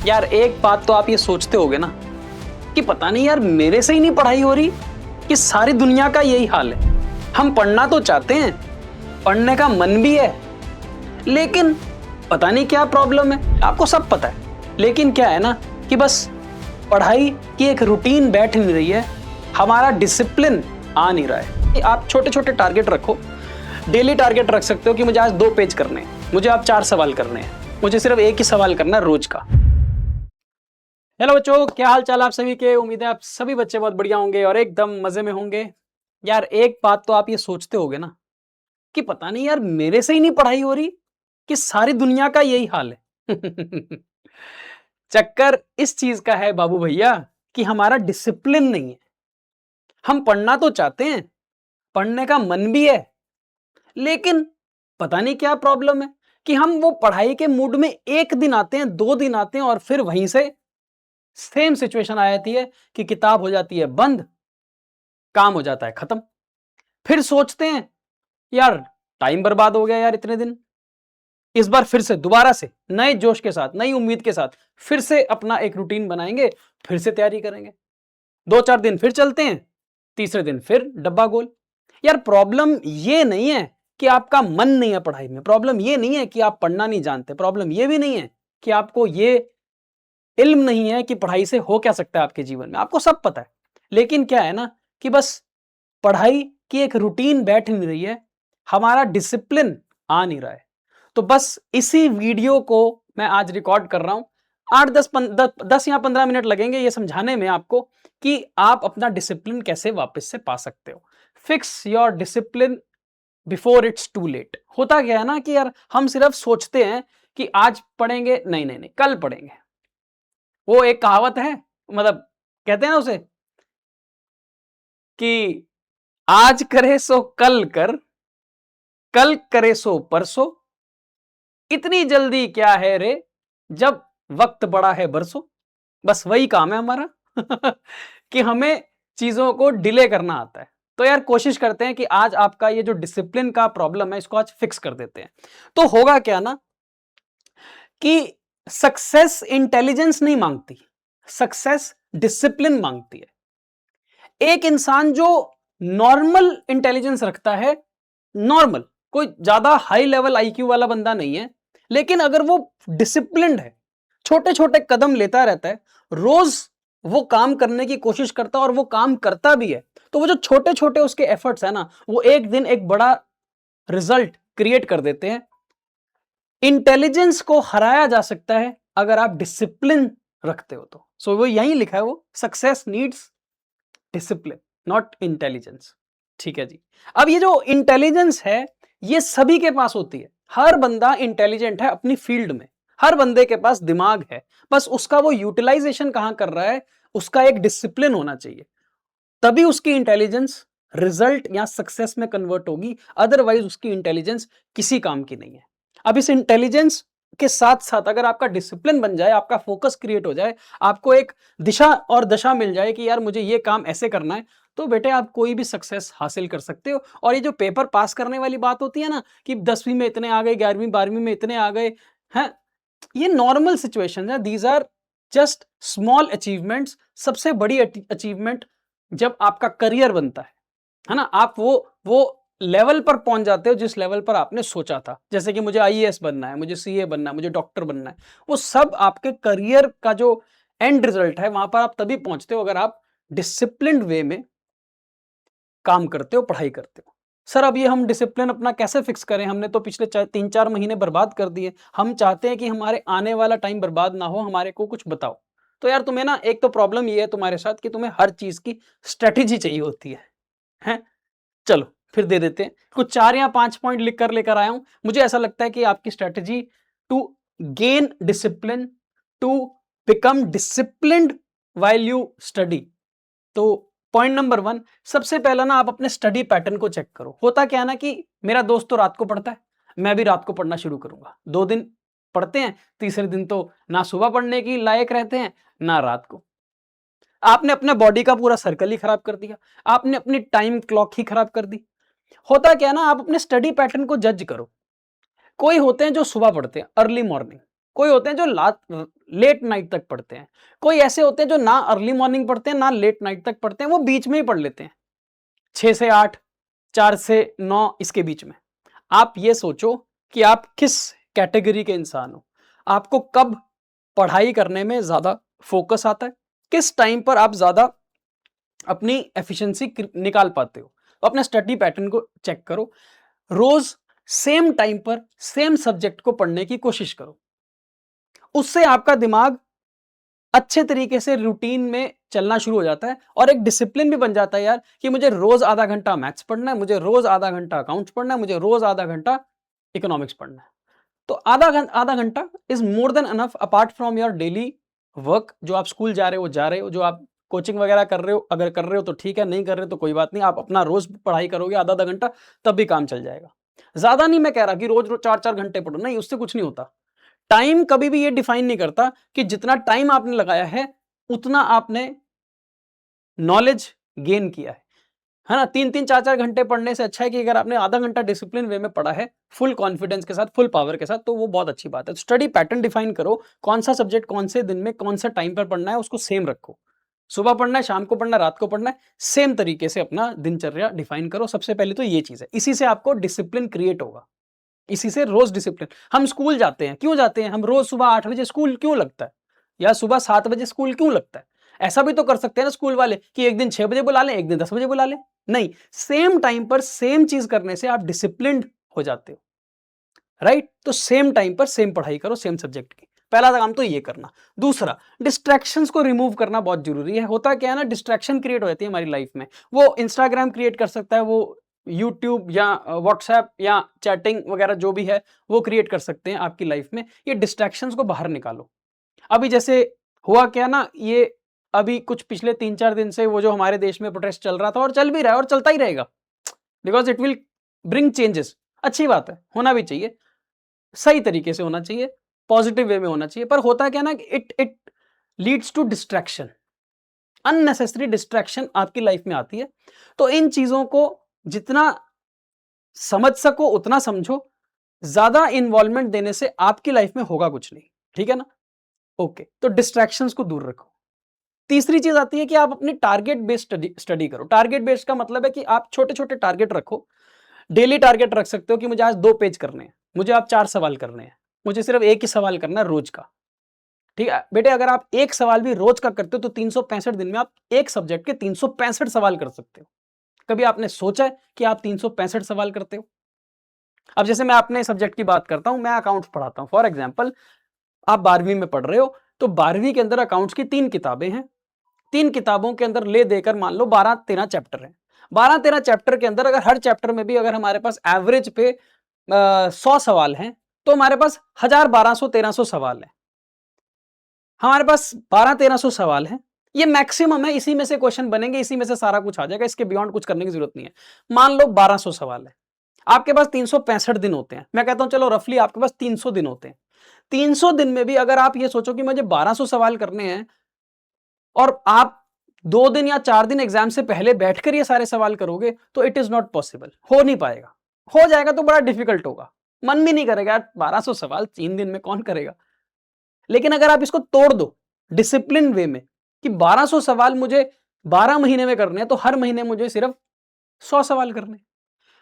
यार एक बात तो आप ये सोचते होगे ना कि पता नहीं यार मेरे से ही नहीं पढ़ाई हो रही कि सारी दुनिया का यही हाल है। हम पढ़ना तो चाहते हैं, पढ़ने का मन भी है, लेकिन पता नहीं क्या प्रॉब्लम है। आपको सब पता है, लेकिन क्या है ना कि बस पढ़ाई की एक रूटीन बैठ नहीं रही है, हमारा डिसिप्लिन आ नहीं रहा है। आप छोटे छोटे टारगेट रखो, डेली टारगेट रख सकते हो कि मुझे आज 2 पेज करने हैं, मुझे आप 4 सवाल करने हैं, मुझे सिर्फ एक ही सवाल करना है रोज का। हेलो बच्चों, क्या हाल चाल आप सभी के। उम्मीद है आप सभी बच्चे बहुत बढ़िया होंगे और एकदम मजे में होंगे। यार एक बात तो आप ये सोचते होगे ना कि पता नहीं यार मेरे से ही नहीं पढ़ाई हो रही कि सारी दुनिया का यही हाल है। चक्कर इस चीज का है बाबू भैया कि हमारा डिसिप्लिन नहीं है। हम पढ़ना तो चाहते हैं, पढ़ने का मन भी है, लेकिन पता नहीं क्या प्रॉब्लम है कि हम वो पढ़ाई के मूड में एक दिन आते हैं, 2 दिन आते हैं और फिर वहीं से सेम सिचुएशन आ जाती है कि किताब हो जाती है बंद, काम हो जाता है खत्म। फिर सोचते हैं यार टाइम बर्बाद हो गया यार इतने दिन। इस बार फिर से दोबारा से नए जोश के साथ, नई उम्मीद के साथ फिर से अपना एक रूटीन बनाएंगे, फिर से तैयारी करेंगे। 2-4 दिन फिर चलते हैं, तीसरे दिन फिर डब्बा गोल। यार प्रॉब्लम ये नहीं है कि आपका मन नहीं है पढ़ाई में, प्रॉब्लम ये नहीं है कि आप पढ़ना नहीं जानते, प्रॉब्लम ये भी नहीं है कि आपको ये इल्म नहीं है कि पढ़ाई से हो क्या सकता है आपके जीवन में। आपको सब पता है, लेकिन क्या है ना कि बस पढ़ाई की एक रूटीन बैठ नहीं रही है, हमारा डिसिप्लिन आ नहीं रहा है। तो बस इसी वीडियो को मैं आज रिकॉर्ड कर रहा हूं। 8-10 या 15 मिनट लगेंगे ये समझाने में आपको कि आप अपना डिसिप्लिन कैसे वापस से पा सकते हो। Fix your discipline before it's too late. होता क्या है ना कि यार हम सिर्फ सोचते हैं कि आज पढ़ेंगे, नहीं नहीं नहीं कल पढ़ेंगे। वो एक कहावत है, मतलब कहते हैं ना उसे कि आज करे सो कल कर, कल करे सो परसों, इतनी जल्दी क्या है रे जब वक्त बड़ा है बरसों। बस वही काम है हमारा कि हमें चीजों को डिले करना आता है। तो यार कोशिश करते हैं कि आज आपका ये जो डिसिप्लिन का प्रॉब्लम है इसको आज फिक्स कर देते हैं। तो होगा क्या ना कि सक्सेस इंटेलिजेंस नहीं मांगती, सक्सेस डिसिप्लिन मांगती है। एक इंसान जो नॉर्मल इंटेलिजेंस रखता है, नॉर्मल, कोई ज्यादा हाई लेवल आईक्यू वाला बंदा नहीं है, लेकिन अगर वो डिसिप्लिन्ड है, छोटे छोटे कदम लेता रहता है, रोज वो काम करने की कोशिश करता है और वो काम करता भी है, तो वो जो छोटे छोटे उसके एफर्ट्स है ना, वो एक दिन एक बड़ा रिजल्ट क्रिएट कर देते हैं। इंटेलिजेंस को हराया जा सकता है अगर आप डिसिप्लिन रखते हो तो। सो वो यही लिखा है, वो success needs discipline not intelligence. ठीक है जी। अब ये जो इंटेलिजेंस है ये सभी के पास होती है, हर बंदा इंटेलिजेंट है अपनी फील्ड में, हर बंदे के पास दिमाग है, बस उसका वो यूटिलाइजेशन कहां कर रहा है, उसका एक डिसिप्लिन होना चाहिए, तभी उसकी इंटेलिजेंस रिजल्ट या सक्सेस में कन्वर्ट होगी, अदरवाइज उसकी इंटेलिजेंस किसी काम की नहीं है। अब इस इंटेलिजेंस के साथ साथ अगर आपका डिसिप्लिन बन जाए, आपका फोकस क्रिएट हो जाए, आपको एक दिशा और दशा मिल जाए कि यार मुझे ये काम ऐसे करना है, तो बेटे आप कोई भी सक्सेस हासिल कर सकते हो। और ये जो पेपर पास करने वाली बात होती है ना कि 10वीं में इतने आ गए, 11वीं 12वीं में इतने आ गए हैं, ये नॉर्मल सिचुएशन है। These are just small achievements. सबसे बड़ी अचीवमेंट जब आपका करियर बनता है ना, आप वो लेवल पर पहुंच जाते हो जिस लेवल पर आपने सोचा था। जैसे कि मुझे आईएएस बनना है, मुझे सीए बनना है, मुझे डॉक्टर बनना है, वो सब आपके करियर का जो एंड रिजल्ट है, वहां पर आप तभी पहुंचते हो अगर आप डिसिप्लिन्ड वे में काम करते हो, पढ़ाई करते हो। सर अब ये हम डिसिप्लिन अपना कैसे फिक्स करें, हमने तो पिछले 3-4 महीने बर्बाद कर दिए, हम चाहते हैं कि हमारे आने वाला टाइम बर्बाद ना हो, हमारे को कुछ बताओ। तो यार तुम्हें ना, एक तो प्रॉब्लम ये है तुम्हारे साथ कि तुम्हें हर चीज की स्ट्रेटेजी चाहिए होती है, हैं? चलो फिर दे देते हैं कुछ 4 या 5 पॉइंट लिख कर लेकर आया हूं। मुझे ऐसा लगता है कि आपकी strategy to gain discipline, to become disciplined while you study. तो पॉइंट नंबर 1, सबसे पहला ना आप अपने स्टडी पैटर्न को चेक करो। होता क्या है ना कि मेरा दोस्त तो रात को पढ़ता है, मैं भी रात को पढ़ना शुरू करूंगा। 2 दिन पढ़ते हैं, तीसरे दिन तो ना सुबह पढ़ने की लायक रहते हैं ना रात को। आपने अपने बॉडी का पूरा सर्कल ही खराब कर दिया, आपने अपनी टाइम क्लॉक ही खराब कर दी। होता क्या ना, आप अपने स्टडी पैटर्न को जज करो। कोई होते हैं जो सुबह पढ़ते हैं, अर्ली मॉर्निंग, कोई होते हैं जो लेट नाइट तक पढ़ते हैं, कोई ऐसे होते हैं जो ना अर्ली मॉर्निंग पढ़ते हैं ना लेट नाइट तक पढ़ते हैं, वो बीच में ही पढ़ लेते हैं, 6 से 8, 4 से 9, इसके बीच में। आप ये सोचो कि आप किस कैटेगरी के इंसान हो, आपको कब पढ़ाई करने में ज्यादा फोकस आता है, किस टाइम पर आप ज्यादा अपनी एफिशिएंसी निकाल पाते हो। तो अपने स्टडी पैटर्न को चेक करो, रोज सेम टाइम पर सेम सब्जेक्ट को पढ़ने की कोशिश करो, उससे आपका दिमाग अच्छे तरीके से रूटीन में चलना शुरू हो जाता है और एक डिसिप्लिन भी बन जाता है यार, कि मुझे रोज आधा घंटा मैथ्स पढ़ना है, मुझे रोज आधा घंटा अकाउंट्स पढ़ना है, मुझे रोज आधा घंटा इकोनॉमिक्स पढ़ना है। तो आधा घंटा is more than enough apart from your daily work. जो आप स्कूल जा रहे हो, जो आप कोचिंग वगैरह कर रहे हो, अगर कर रहे हो तो ठीक है, नहीं कर रहे हो तो कोई बात नहीं, आप अपना रोज पढ़ाई करोगे आधा आधा घंटा, तब भी काम चल जाएगा। ज्यादा नहीं मैं कह रहा कि रोज रोज 4 4 घंटे पढ़ो, नहीं, उससे कुछ नहीं होता। टाइम कभी भी ये डिफाइन नहीं करता कि जितना टाइम आपने लगाया है उतना आपने नॉलेज गेन किया है ना। 3 3 4 4 घंटे पढ़ने से अच्छा है कि अगर आपने आधा घंटा डिसिप्लिन वे में पढ़ा है, फुल कॉन्फिडेंस के साथ, फुल पावर के साथ, तो वो बहुत अच्छी बात है। स्टडी पैटर्न डिफाइन करो, कौन सा सब्जेक्ट कौन से दिन में कौन सा टाइम पर पढ़ना है, उसको सेम रखो। सुबह पढ़ना है, शाम को पढ़ना है, रात को पढ़ना है, सेम तरीके से अपना दिनचर्या डिफाइन करो। सबसे पहले तो ये चीज है, इसी से आपको डिसिप्लिन क्रिएट होगा, इसी से रोज डिसिप्लिन। हम स्कूल जाते हैं, क्यों जाते हैं हम? रोज सुबह 8 बजे स्कूल क्यों लगता है, या सुबह 7 बजे स्कूल क्यों लगता है? ऐसा भी तो कर सकते हैं ना स्कूल वाले कि एक दिन 6 बजे बुला लें, एक दिन 10 बजे बुला लें। नहीं, सेम टाइम पर सेम चीज करने से आप डिसिप्लिन्ड हो जाते हो, राइट? तो सेम टाइम पर सेम पढ़ाई करो, सेम सब्जेक्ट की। पहला काम तो ये करना। दूसरा, डिस्ट्रैक्शंस को रिमूव करना बहुत जरूरी है। होता क्या है ना, डिस्ट्रैक्शन क्रिएट हो जाती है हमारी लाइफ में। वो इंस्टाग्राम क्रिएट कर सकता है, वो यूट्यूब या व्हाट्सएप या चैटिंग वगैरह जो भी है वो क्रिएट कर सकते हैं आपकी लाइफ में। ये डिस्ट्रैक्शंस को बाहर निकालो। अभी जैसे हुआ क्या ना, ये अभी कुछ पिछले 3 4 दिन से वो जो हमारे देश में प्रोटेस्ट चल रहा था, और चल भी रहा है और चलता ही रहेगा, because it will bring changes. अच्छी बात है, होना भी चाहिए, सही तरीके से होना चाहिए, पॉजिटिव वे में होना चाहिए। पर होता क्या ना, it it leads to distraction, unnecessary distraction आपकी लाइफ में आती है। तो इन चीजों को जितना समझ सको उतना समझो, ज्यादा इन्वॉल्वमेंट देने से आपकी लाइफ में होगा कुछ नहीं, ठीक है ना? ओके, तो डिस्ट्रैक्शंस को दूर रखो। तीसरी चीज आती है कि आप अपनी टारगेट बेस्ड स्टडी करो। टारगेट बेस्ड का मतलब है कि आप छोटे छोटे टारगेट रखो। डेली टारगेट रख सकते हो कि मुझे आज 2 पेज करने हैं, मुझे आप 4 सवाल करने हैं, मुझे सिर्फ एक ही सवाल करना है रोज का। ठीक है बेटे, अगर आप एक सवाल भी रोज का करते हो तो 365 दिन में आप एक सब्जेक्ट के 365 सवाल कर सकते हो। कभी आपने सोचा है कि आप 365 सवाल करते हो? अब जैसे मैं अपने सब्जेक्ट की बात करता हूं, मैं अकाउंट्स पढ़ाता हूं, फॉर एग्जाम्पल आप 12वीं में पढ़ रहे हो, तो 12वीं के अंदर अकाउंट्स की 3 किताबें हैं। 3 किताबों के अंदर ले देकर मान लो 12 13 चैप्टर हैं। 12 13 चैप्टर के अंदर अगर हर चैप्टर में भी अगर हमारे पास एवरेज पे 100 सवाल हैं, तो हमारे पास 1000 1200 1300 सवाल हैं। हमारे पास 12 1300 सवाल हैं, ये मैक्सिमम है, इसी में से क्वेश्चन बनेंगे, इसी में से सारा कुछ आ जाएगा, इसके बियॉन्ड कुछ करने की जरूरत नहीं है। मान लो 1200 सवाल है, आपके पास 365 दिन होते हैं, मैं कहता हूं चलो रफली आपके पास 300 दिन होते हैं। 300 दिन में भी अगर आप ये सोचो कि मुझे 1200 सवाल करने हैं, और आप 2 दिन या 4 दिन एग्जाम से पहले बैठकर ये सारे सवाल करोगे, तो इट इज नॉट पॉसिबल, हो नहीं पाएगा। हो जाएगा तो बड़ा डिफिकल्ट होगा, मन भी नहीं करेगा यार, 1200 सवाल 3 दिन में कौन करेगा। लेकिन अगर आप इसको तोड़ दो डिसिप्लिन वे में कि 1200 सवाल मुझे 12 महीने में करने हैं, तो हर महीने मुझे सिर्फ 100 सवाल करने हैं।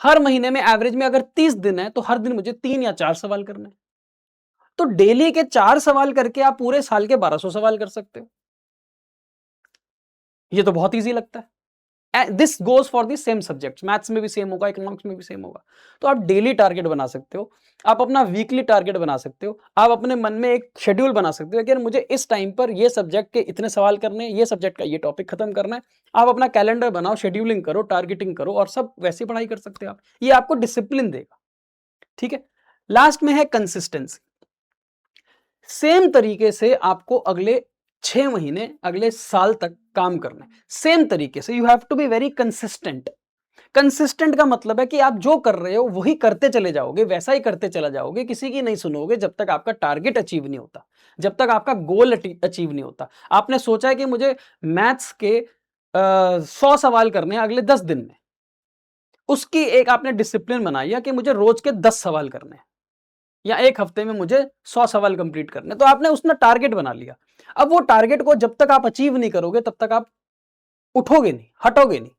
हर महीने में एवरेज में अगर 30 दिन है, तो हर दिन मुझे 3 या 4 सवाल करने हैं। तो डेली के 4 सवाल करके आप पूरे साल के 1200 सवाल कर सकते हो। ये तो बहुत ईजी लगता है। This goes for the same subjects, maths में भी सेम होगा, इकोनॉमिक्स में भी सेम होगा। तो आप डेली टारगेट बना सकते हो, आप अपना वीकली टारगेट बना सकते हो, आप अपने मन में एक शेड्यूल बना सकते हो कि मुझे इस टाइम पर ये सब्जेक्ट के इतने सवाल करने हैं, ये सब्जेक्ट का ये टॉपिक खत्म करना है। आप अपना कैलेंडर बनाओ, शेड्यूलिंग करो, टारगेटिंग करो, और सब वैसी पढ़ाई कर सकते हो आप। ये आपको डिसिप्लिन देगा, ठीक है। लास्ट में है कंसिस्टेंसी। सेम तरीके से आपको अगले 6 महीने, अगले साल तक काम करना है, सेम तरीके से। You have to be very consistent. Consistent का मतलब है कि आप जो कर रहे हो वही करते चले जाओगे, वैसा ही करते चला जाओगे, किसी की नहीं सुनोगे जब तक आपका टारगेट अचीव नहीं होता, जब तक आपका गोल अचीव नहीं होता। आपने सोचा है कि मुझे मैथ्स के 100 सवाल करने हैं अगले 10 दिन में, उसकी एक आपने डिसिप्लिन बनाई है कि मुझे रोज के 10 सवाल करने हैं। या 1 हफ्ते में मुझे 100 सवाल कंप्लीट करने, तो आपने उसने टारगेट बना लिया। अब वो टारगेट को जब तक आप अचीव नहीं करोगे तब तक आप उठोगे नहीं, हटोगे नहीं,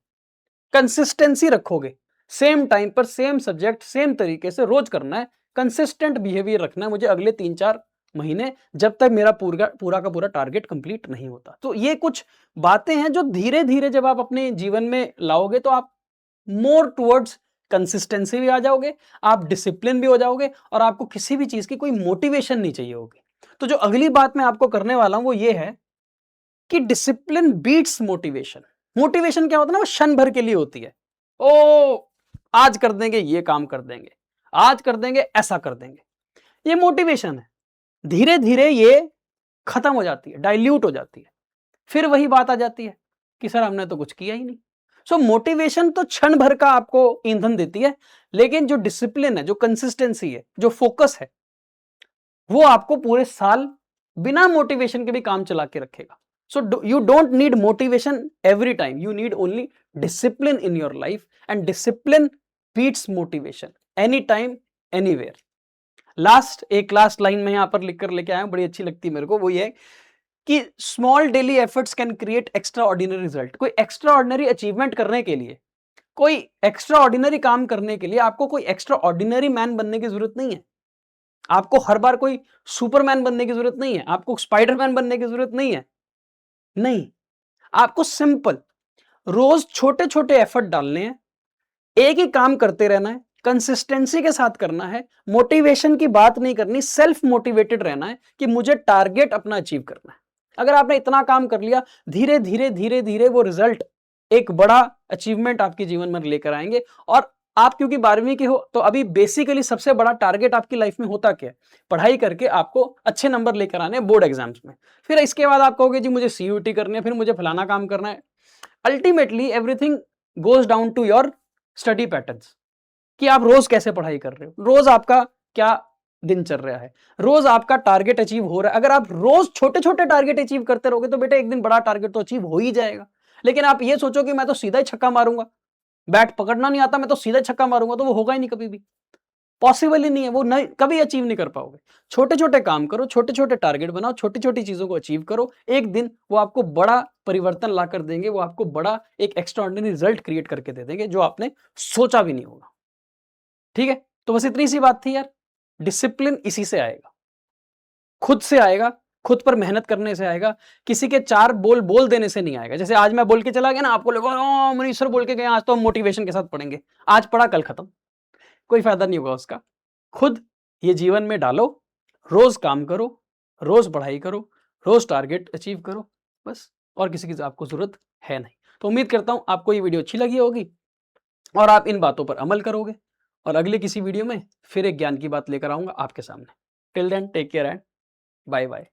कंसिस्टेंसी रखोगे, सेम टाइम पर सेम सब्जेक्ट सेम तरीके से रोज करना है, कंसिस्टेंट बिहेवियर रखना है मुझे अगले 3-4 महीने, जब तक मेरा पूरा का पूरा टारगेट कंप्लीट नहीं होता। तो ये कुछ बातें हैं जो धीरे धीरे जब आप अपने जीवन में लाओगे तो आप मोर टुवर्ड्स कंसिस्टेंसी भी आ जाओगे, आप डिसिप्लिन भी हो जाओगे, और आपको किसी भी चीज की कोई मोटिवेशन नहीं चाहिए होगी। तो जो अगली बात मैं आपको करने वाला हूं वो ये है कि डिसिप्लिन बीट्स मोटिवेशन। मोटिवेशन क्या होता है ना, वो क्षण भर के लिए होती है। ओ आज कर देंगे, ये काम कर देंगे, आज कर देंगे, ऐसा कर देंगे, ये मोटिवेशन है। धीरे धीरे ये खत्म हो जाती है, डाइल्यूट हो जाती है, फिर वही बात आ जाती है कि सर हमने तो कुछ किया ही नहीं। सो मोटिवेशन तो क्षण भर का आपको ईंधन देती है, लेकिन जो डिसिप्लिन है, जो कंसिस्टेंसी है, जो फोकस है, वो आपको पूरे साल बिना मोटिवेशन के भी काम चला के रखेगा। So you don't need motivation every time, you need only discipline in your life, and discipline beats motivation any time anywhere. एक लास्ट लाइन में यहां पर लिख कर लेके आया हूं, बड़ी अच्छी लगती है मेरे को, वो ये है कि small daily efforts can create extra ordinary result. कोई एक्स्ट्रा ऑर्डिनरी अचीवमेंट करने के लिए, कोई एक्स्ट्रा ऑर्डिनरी काम करने के लिए आपको कोई एक्स्ट्रा ऑर्डिनरी मैन बनने की जरूरत नहीं है। आपको हर बार कोई सुपरमैन बनने की जरूरत नहीं है, आपको स्पाइडरमैन बनने की जरूरत नहीं है। नहीं, आपको सिंपल रोज छोटे छोटे एफर्ट डालने हैं, एक ही काम करते रहना है, कंसिस्टेंसी के साथ करना है, मोटिवेशन की बात नहीं करनी, सेल्फ मोटिवेटेड रहना है कि मुझे टारगेट अपना अचीव करना है। अगर आपने इतना काम कर लिया, धीरे धीरे धीरे धीरे वो रिजल्ट एक बड़ा अचीवमेंट आपके जीवन में लेकर आएंगे। और आप क्योंकि 12वीं के हो तो अभी बेसिकली सबसे बड़ा टारगेट आपकी लाइफ में होता क्या है, पढ़ाई करके आपको अच्छे नंबर लेकर आने बोर्ड एग्जाम्स में। फिर इसके बाद आप कहोगे जी मुझे सीयूटी करनी है, फिर मुझे फलाना काम करना है। Ultimately everything goes down to your study patterns, कि आप रोज कैसे पढ़ाई कर रहे हो, रोज आपका क्या दिन चल रहा है, रोज आपका टारगेट अचीव हो रहा है। अगर आप रोज छोटे छोटे टारगेट अचीव करते रहोगे तो बेटा एक दिन बड़ा टारगेट तो अचीव हो ही जाएगा। लेकिन आप ये सोचो कि मैं तो सीधा ही छक्का मारूंगा, बैट पकड़ना नहीं आता मैं तो सीधा छक्का मारूंगा, तो वो होगा ही नहीं, कभी भी पॉसिबल ही नहीं है, वो नहीं, कभी अचीव नहीं कर पाओगे। छोटे छोटे काम करो, छोटे छोटे टारगेट बनाओ, छोटी छोटी चीजों को अचीव करो, एक दिन वो आपको बड़ा परिवर्तन ला कर देंगे, वो आपको बड़ा एक एक्स्ट्राऑर्डिनरी रिजल्ट क्रिएट करके दे देंगे जो आपने सोचा भी नहीं होगा। ठीक है, तो बस इतनी सी बात थी यार। डिसिप्लिन इसी से आएगा, खुद से आएगा, खुद पर मेहनत करने से आएगा, किसी के 4 बोल बोल देने से नहीं आएगा। जैसे आज मैं बोल के चला गया ना, आपको लगा मनीष सर बोल के गए, आज तो हम मोटिवेशन के साथ पढ़ेंगे, आज पढ़ा कल खत्म, कोई फायदा नहीं होगा उसका। खुद ये जीवन में डालो, रोज काम करो, रोज पढ़ाई करो, रोज टारगेट अचीव करो, बस, और किसी की आपको जरूरत है नहीं। तो उम्मीद करता हूं आपको ये वीडियो अच्छी लगी होगी और आप इन बातों पर अमल करोगे, और अगले किसी वीडियो में फिर एक ज्ञान की बात लेकर आऊंगा आपके सामने। Till then take care and bye bye.